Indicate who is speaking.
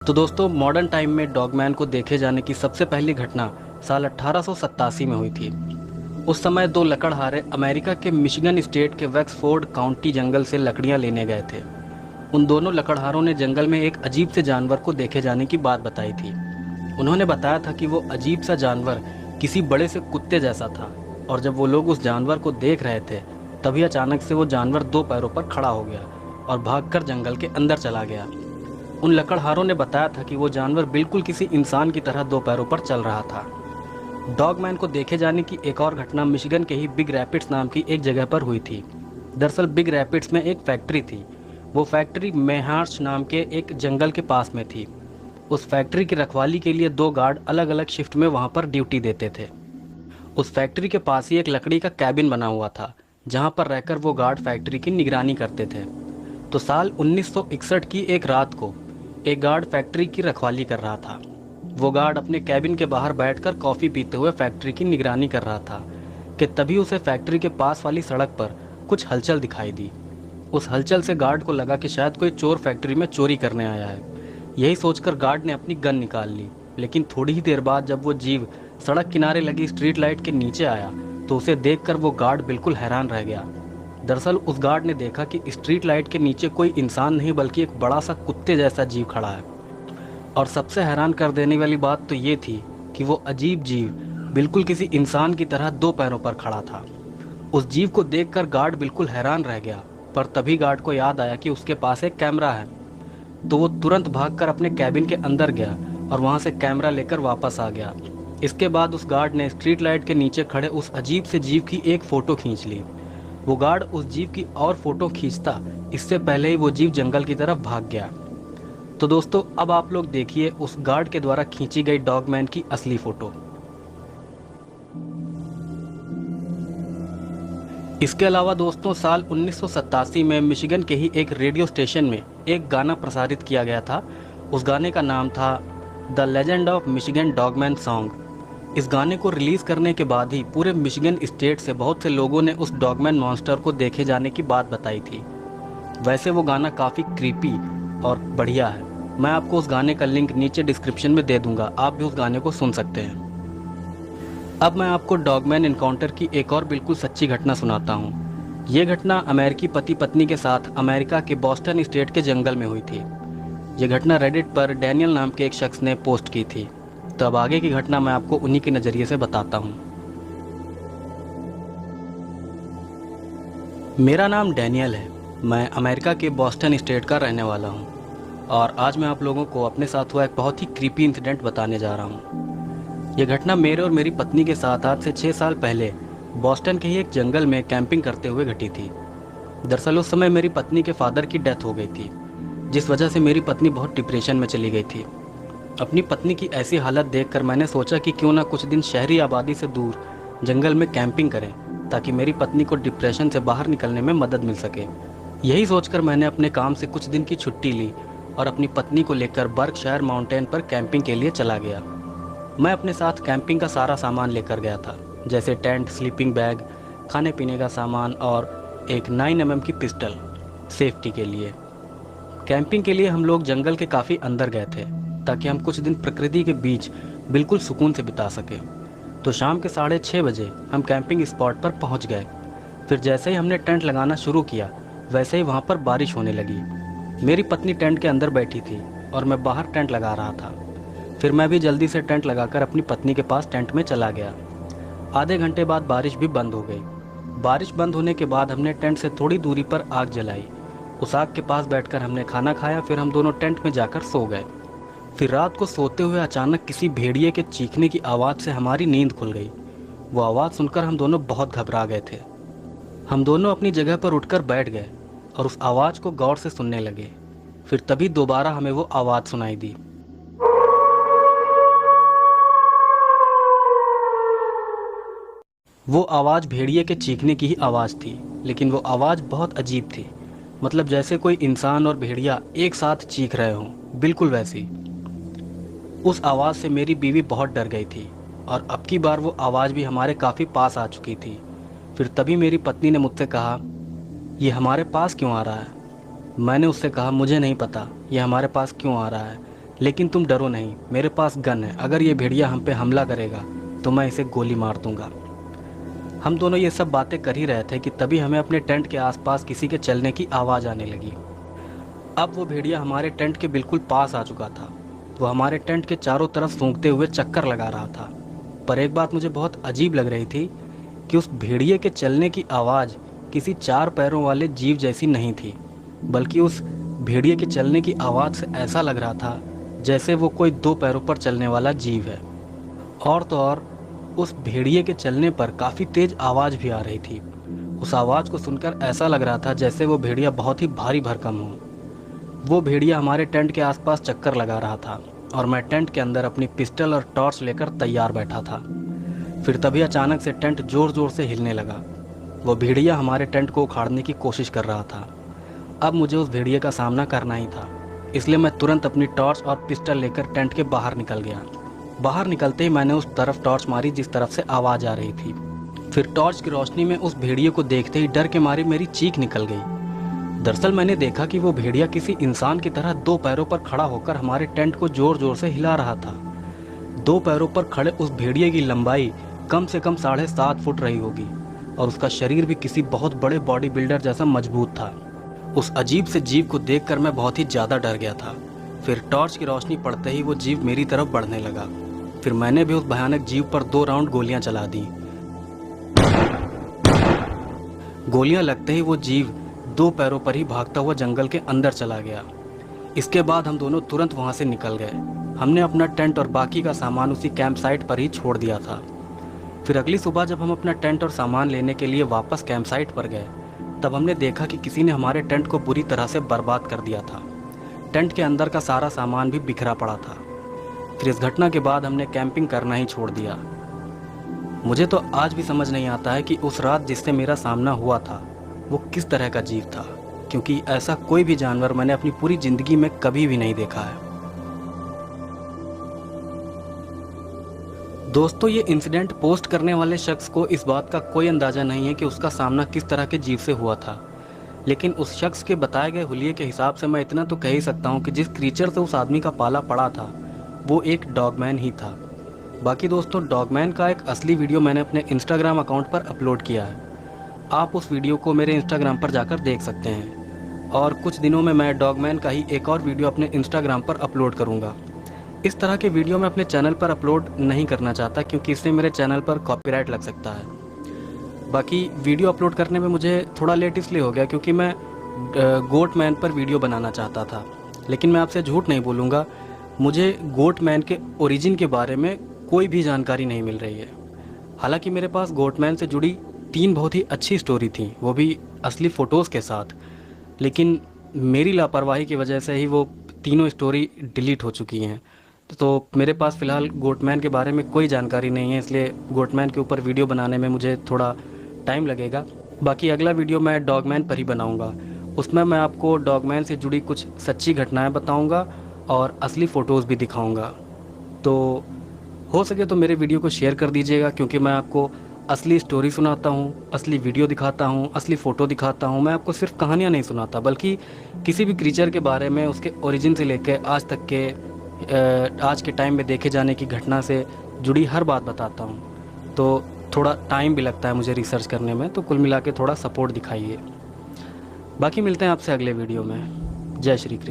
Speaker 1: तो दोस्तों, modern time में डॉगमैन को देखे जाने की सबसे पहली घटना साल 1887 में हुई थी। उस समय दो लकड़हारे अमेरिका के मिशिगन स्टेट के वेक्सफोर्ड काउंटी जंगल से लकड़ियां लेने गए थे। उन दोनों लकड़हारों ने जंगल में एक अजीब से जानवर को देखे जाने की बात बताई थी। उन्होंने बताया था कि वो अजीब सा जानवर किसी बड़े से कुत्ते जैसा था, और जब वो लोग उस जानवर को देख रहे थे तभी अचानक से वो जानवर दो पैरों पर खड़ा हो गया और भागकर जंगल के अंदर चला गया। उन लकड़हारों ने बताया था कि वो जानवर बिल्कुल किसी इंसान की तरह दो पैरों पर चल रहा था। डॉगमैन को देखे जाने की एक और घटना मिशिगन के ही बिग रैपिड्स नाम की एक जगह पर हुई थी। दरअसल बिग रैपिड्स में एक फैक्ट्री थी। वो फैक्ट्री मेहार्श नाम के एक जंगल के पास में थी। उस फैक्ट्री की रखवाली के लिए दो गार्ड अलग अलग शिफ्ट में वहां पर ड्यूटी देते थे। उस फैक्ट्री के पास ही एक लकड़ी का कैबिन बना हुआ था, जहां पर रहकर वो गार्ड फैक्ट्री की निगरानी करते थे। तो साल 1961 की एक रात को एक गार्ड फैक्ट्री की रखवाली कर रहा था। वो गार्ड अपने कैबिन के बाहर बैठकर कॉफ़ी पीते हुए फैक्ट्री की निगरानी कर रहा था कि तभी उसे फैक्ट्री के पास वाली सड़क पर कुछ हलचल दिखाई दी। उस हलचल से गार्ड को लगा कि शायद कोई चोर फैक्ट्री में चोरी करने आया है। यही सोचकर गार्ड ने अपनी गन निकाल ली, लेकिन थोड़ी ही देर बाद जब वो जीव सड़क किनारे लगी स्ट्रीट लाइट के नीचे आया तो उसे देखकर वो गार्ड बिल्कुल हैरान रह गया। दरअसल उस गार्ड ने देखा कि स्ट्रीट लाइट के नीचे कोई इंसान नहीं बल्कि एक बड़ा सा कुत्ते जैसा जीव खड़ा है। और सबसे हैरान कर देने वाली बात तो ये थी कि वो अजीब जीव बिल्कुल किसी इंसान की तरह दो पैरों पर खड़ा था। उस जीव को देखकर गार्ड बिल्कुल हैरान रह गया, पर तभी गार्ड को याद आया कि उसके पास एक कैमरा है। तो वो तुरंत भागकर अपने कैबिन के अंदर गया और वहां से कैमरा लेकर वापस आ गया। इसके बाद उस गार्ड ने स्ट्रीट लाइट के नीचे खड़े उस अजीब से जीव की एक फ़ोटो खींच ली। वो गार्ड उस जीव की और फोटो खींचता इससे पहले ही वो जीव जंगल की तरफ भाग गया। तो दोस्तों, अब आप लोग देखिए उस गार्ड के द्वारा खींची गई डॉगमैन की असली फोटो। इसके अलावा दोस्तों, साल 1987 में मिशिगन के ही एक रेडियो स्टेशन में एक गाना प्रसारित किया गया था। उस गाने का नाम था the legend of Michigan Dogman song. इस गाने को रिलीज करने के बाद ही पूरे मिशिगन स्टेट से बहुत से लोगों ने उस डॉगमैन मॉन्स्टर को देखे जाने की बात बताई थी। वैसे वो गाना काफ़ी क्रीपी और बढ़िया है। मैं आपको उस गाने का लिंक नीचे डिस्क्रिप्शन में दे दूंगा, आप भी उस गाने को सुन सकते हैं। अब मैं आपको डॉगमैन इनकाउंटर की एक और बिल्कुल सच्ची घटना सुनाता हूँ। ये घटना अमेरिकी पति पत्नी के साथ अमेरिका के बॉस्टन स्टेट के जंगल में हुई थी। ये घटना रेडिट पर डैनियल नाम के एक शख्स ने पोस्ट की थी। तो अब आगे की घटना मैं आपको उन्हीं के नज़रिए से बताता हूँ। मेरा नाम डैनियल है। मैं अमेरिका के बॉस्टन स्टेट का रहने वाला हूँ, और आज मैं आप लोगों को अपने साथ हुआ एक बहुत ही क्रीपी इंसिडेंट बताने जा रहा हूँ। ये घटना मेरे और मेरी पत्नी के साथ आज से 6 साल पहले बॉस्टन के ही एक जंगल में कैंपिंग करते हुए घटी थी। दरअसल उस समय मेरी पत्नी के फादर की डेथ हो गई थी, जिस वजह से मेरी पत्नी बहुत डिप्रेशन में चली गई थी। अपनी पत्नी की ऐसी हालत देखकर मैंने सोचा कि क्यों ना कुछ दिन शहरी आबादी से दूर जंगल में कैंपिंग करें, ताकि मेरी पत्नी को डिप्रेशन से बाहर निकलने में मदद मिल सके। यही सोचकर मैंने अपने काम से कुछ दिन की छुट्टी ली और अपनी पत्नी को लेकर बर्कशायर माउंटेन पर कैंपिंग के लिए चला गया। मैं अपने साथ कैंपिंग का सारा सामान लेकर गया था, जैसे टेंट, स्लीपिंग बैग, खाने पीने का सामान और एक 9mm की पिस्टल सेफ्टी के लिए। कैंपिंग के लिए हम लोग जंगल के काफ़ी अंदर गए थे, ताकि हम कुछ दिन प्रकृति के बीच बिल्कुल सुकून से बिता सकें। तो शाम के 6:30 बजे हम कैंपिंग स्पॉट पर पहुंच गए। फिर जैसे ही हमने टेंट लगाना शुरू किया, वैसे ही वहां पर बारिश होने लगी। मेरी पत्नी टेंट के अंदर बैठी थी और मैं बाहर टेंट लगा रहा था। फिर मैं भी जल्दी से टेंट लगाकर अपनी पत्नी के पास टेंट में चला गया। आधे घंटे बाद बारिश भी बंद हो गई। बारिश बंद होने के बाद हमने टेंट से थोड़ी दूरी पर आग जलाई। उस आग के पास बैठकर हमने खाना खाया। फिर हम दोनों टेंट में जाकर सो गए। फिर रात को सोते हुए अचानक किसी भेड़िए के चीखने की आवाज़ से हमारी नींद खुल गई। वो आवाज़ सुनकर हम दोनों बहुत घबरा गए थे। हम दोनों अपनी जगह पर उठकर बैठ गए और उस आवाज़ को गौर से सुनने लगे। फिर तभी दोबारा हमें वो आवाज़ सुनाई दी। वो आवाज़ भेड़िए के चीखने की ही आवाज़ थी, लेकिन वो आवाज़ बहुत अजीब थी। मतलब जैसे कोई इंसान और भेड़िया एक साथ चीख रहे हों, बिल्कुल वैसी। उस आवाज़ से मेरी बीवी बहुत डर गई थी, और अब की बार वो आवाज़ भी हमारे काफ़ी पास आ चुकी थी। फिर तभी मेरी पत्नी ने मुझसे कहा, ये हमारे पास क्यों आ रहा है? मैंने उससे कहा, मुझे नहीं पता ये हमारे पास क्यों आ रहा है, लेकिन तुम डरो नहीं, मेरे पास गन है। अगर ये भेड़िया हम पे हमला करेगा तो मैं इसे गोली मार दूंगा। हम दोनों ये सब बातें कर ही रहे थे कि तभी हमें अपने टेंट के आसपास किसी के चलने की आवाज़ आने लगी। अब वो भेड़िया हमारे टेंट के बिल्कुल पास आ चुका था। वो हमारे टेंट के चारों तरफ सूंघते हुए चक्कर लगा रहा था। पर एक बात मुझे बहुत अजीब लग रही थी कि उस भेड़िए के चलने की आवाज़ किसी 4 पैरों वाले जीव जैसी नहीं थी, बल्कि उस भेड़िए के चलने की आवाज़ से ऐसा लग रहा था जैसे वो कोई 2 पैरों पर चलने वाला जीव है। और तो और उस भेड़िए के चलने पर काफ़ी तेज आवाज़ भी आ रही थी। उस आवाज़ को सुनकर ऐसा लग रहा था जैसे वो भेड़िया बहुत ही भारी भरकम हो। वो भेड़िया हमारे टेंट के आसपास चक्कर लगा रहा था और मैं टेंट के अंदर अपनी पिस्टल और टॉर्च लेकर तैयार बैठा था। फिर तभी अचानक से टेंट ज़ोर ज़ोर से हिलने लगा। वो भेड़िया हमारे टेंट को उखाड़ने की कोशिश कर रहा था। अब मुझे उस भेड़िए का सामना करना ही था, इसलिए मैं तुरंत अपनी टॉर्च और पिस्टल लेकर टेंट के बाहर निकल गया। बाहर निकलते ही मैंने उस तरफ टॉर्च मारी जिस तरफ से आवाज़ आ रही थी। फिर टॉर्च की रोशनी में उस भेड़िए को देखते ही डर के मारे मेरी चीख निकल गई। दरअसल मैंने देखा कि वो भेड़िया किसी इंसान की तरह 2 पैरों पर खड़ा होकर हमारे टेंट को जोर जोर से हिला रहा था। 2 पैरों पर खड़े उस भेड़िए की लंबाई कम से कम 7.5 फुट रही होगी और उसका शरीर भी किसी बहुत बड़े बॉडी बिल्डर जैसा मजबूत था। उस अजीब से जीव को देखकर मैं बहुत ही ज़्यादा डर गया था। फिर टॉर्च की रोशनी पड़ते ही वो जीव मेरी तरफ बढ़ने लगा। फिर मैंने भी उस भयानक जीव पर 2 राउंड गोलियां चला दी। गोलियां लगते ही वो जीव 2 पैरों पर ही भागता हुआ जंगल के अंदर चला गया। इसके बाद हम दोनों तुरंत वहां से निकल गए। हमने अपना टेंट और बाकी का सामान उसी कैंप साइट पर ही छोड़ दिया था। फिर अगली सुबह जब हम अपना टेंट और सामान लेने के लिए वापस कैंप साइट पर गए, तब हमने देखा कि किसी ने हमारे टेंट को बुरी तरह से बर्बाद कर दिया था। टेंट के अंदर का सारा सामान भी बिखरा पड़ा था। फिर इस घटना के बाद हमने कैंपिंग करना ही छोड़ दिया। मुझे तो आज भी समझ नहीं आता है कि उस रात जिससे मेरा सामना हुआ था वो किस तरह का जीव था, क्योंकि ऐसा कोई भी जानवर मैंने अपनी पूरी ज़िंदगी में कभी भी नहीं देखा है। दोस्तों, ये इंसिडेंट पोस्ट करने वाले शख्स को इस बात का कोई अंदाज़ा नहीं है कि उसका सामना किस तरह के जीव से हुआ था, लेकिन उस शख्स के बताए गए हुलिये के हिसाब से मैं इतना तो कह ही सकता हूँ कि जिस क्रीचर से उस आदमी का पाला पड़ा था वो एक डॉगमैन ही था। बाकी दोस्तों, डॉगमैन का एक असली वीडियो मैंने अपने इंस्टाग्राम अकाउंट पर अपलोड किया है। आप उस वीडियो को मेरे इंस्टाग्राम पर जाकर देख सकते हैं। और कुछ दिनों में मैं डॉगमैन का ही एक और वीडियो अपने इंस्टाग्राम पर अपलोड करूँगा। इस तरह के वीडियो मैं अपने चैनल पर अपलोड नहीं करना चाहता, क्योंकि इससे मेरे चैनल पर कॉपीराइट लग सकता है। बाकी वीडियो अपलोड करने में मुझे थोड़ा लेट इसलिए हो गया क्योंकि मैं गोट मैन पर वीडियो बनाना चाहता था। लेकिन मैं आपसे झूठ नहीं बोलूँगा, मुझे गोट मैन के ओरिजिन के बारे में कोई भी जानकारी नहीं मिल रही है। हालांकि मेरे पास गोट मैन से जुड़ी 3 बहुत ही अच्छी स्टोरी थी, वो भी असली फ़ोटोज़ के साथ, लेकिन मेरी लापरवाही की वजह से ही वो तीनों स्टोरी डिलीट हो चुकी हैं। तो मेरे पास फ़िलहाल गोटमैन के बारे में कोई जानकारी नहीं है, इसलिए गोटमैन के ऊपर वीडियो बनाने में मुझे थोड़ा टाइम लगेगा। बाकी अगला वीडियो मैं डॉगमैन पर ही बनाऊंगा। उसमें मैं आपको डॉगमैन से जुड़ी कुछ सच्ची घटनाएं बताऊंगा और असली फ़ोटोज़ भी दिखाऊंगा। तो हो सके तो मेरे वीडियो को शेयर कर दीजिएगा, क्योंकि मैं आपको असली स्टोरी सुनाता हूँ, असली वीडियो दिखाता हूँ, असली फ़ोटो दिखाता हूँ। मैं आपको सिर्फ कहानियाँ नहीं सुनाता, बल्कि किसी भी क्रीचर के बारे में, उसके ओरिजिन से लेकर आज तक के आज के टाइम में देखे जाने की घटना से जुड़ी हर बात बताता हूँ। तो थोड़ा टाइम भी लगता है मुझे रिसर्च करने में, तो कुल मिला के थोड़ा सपोर्ट दिखाइए। बाकी मिलते हैं आपसे अगले वीडियो में। जय श्री कृष्ण।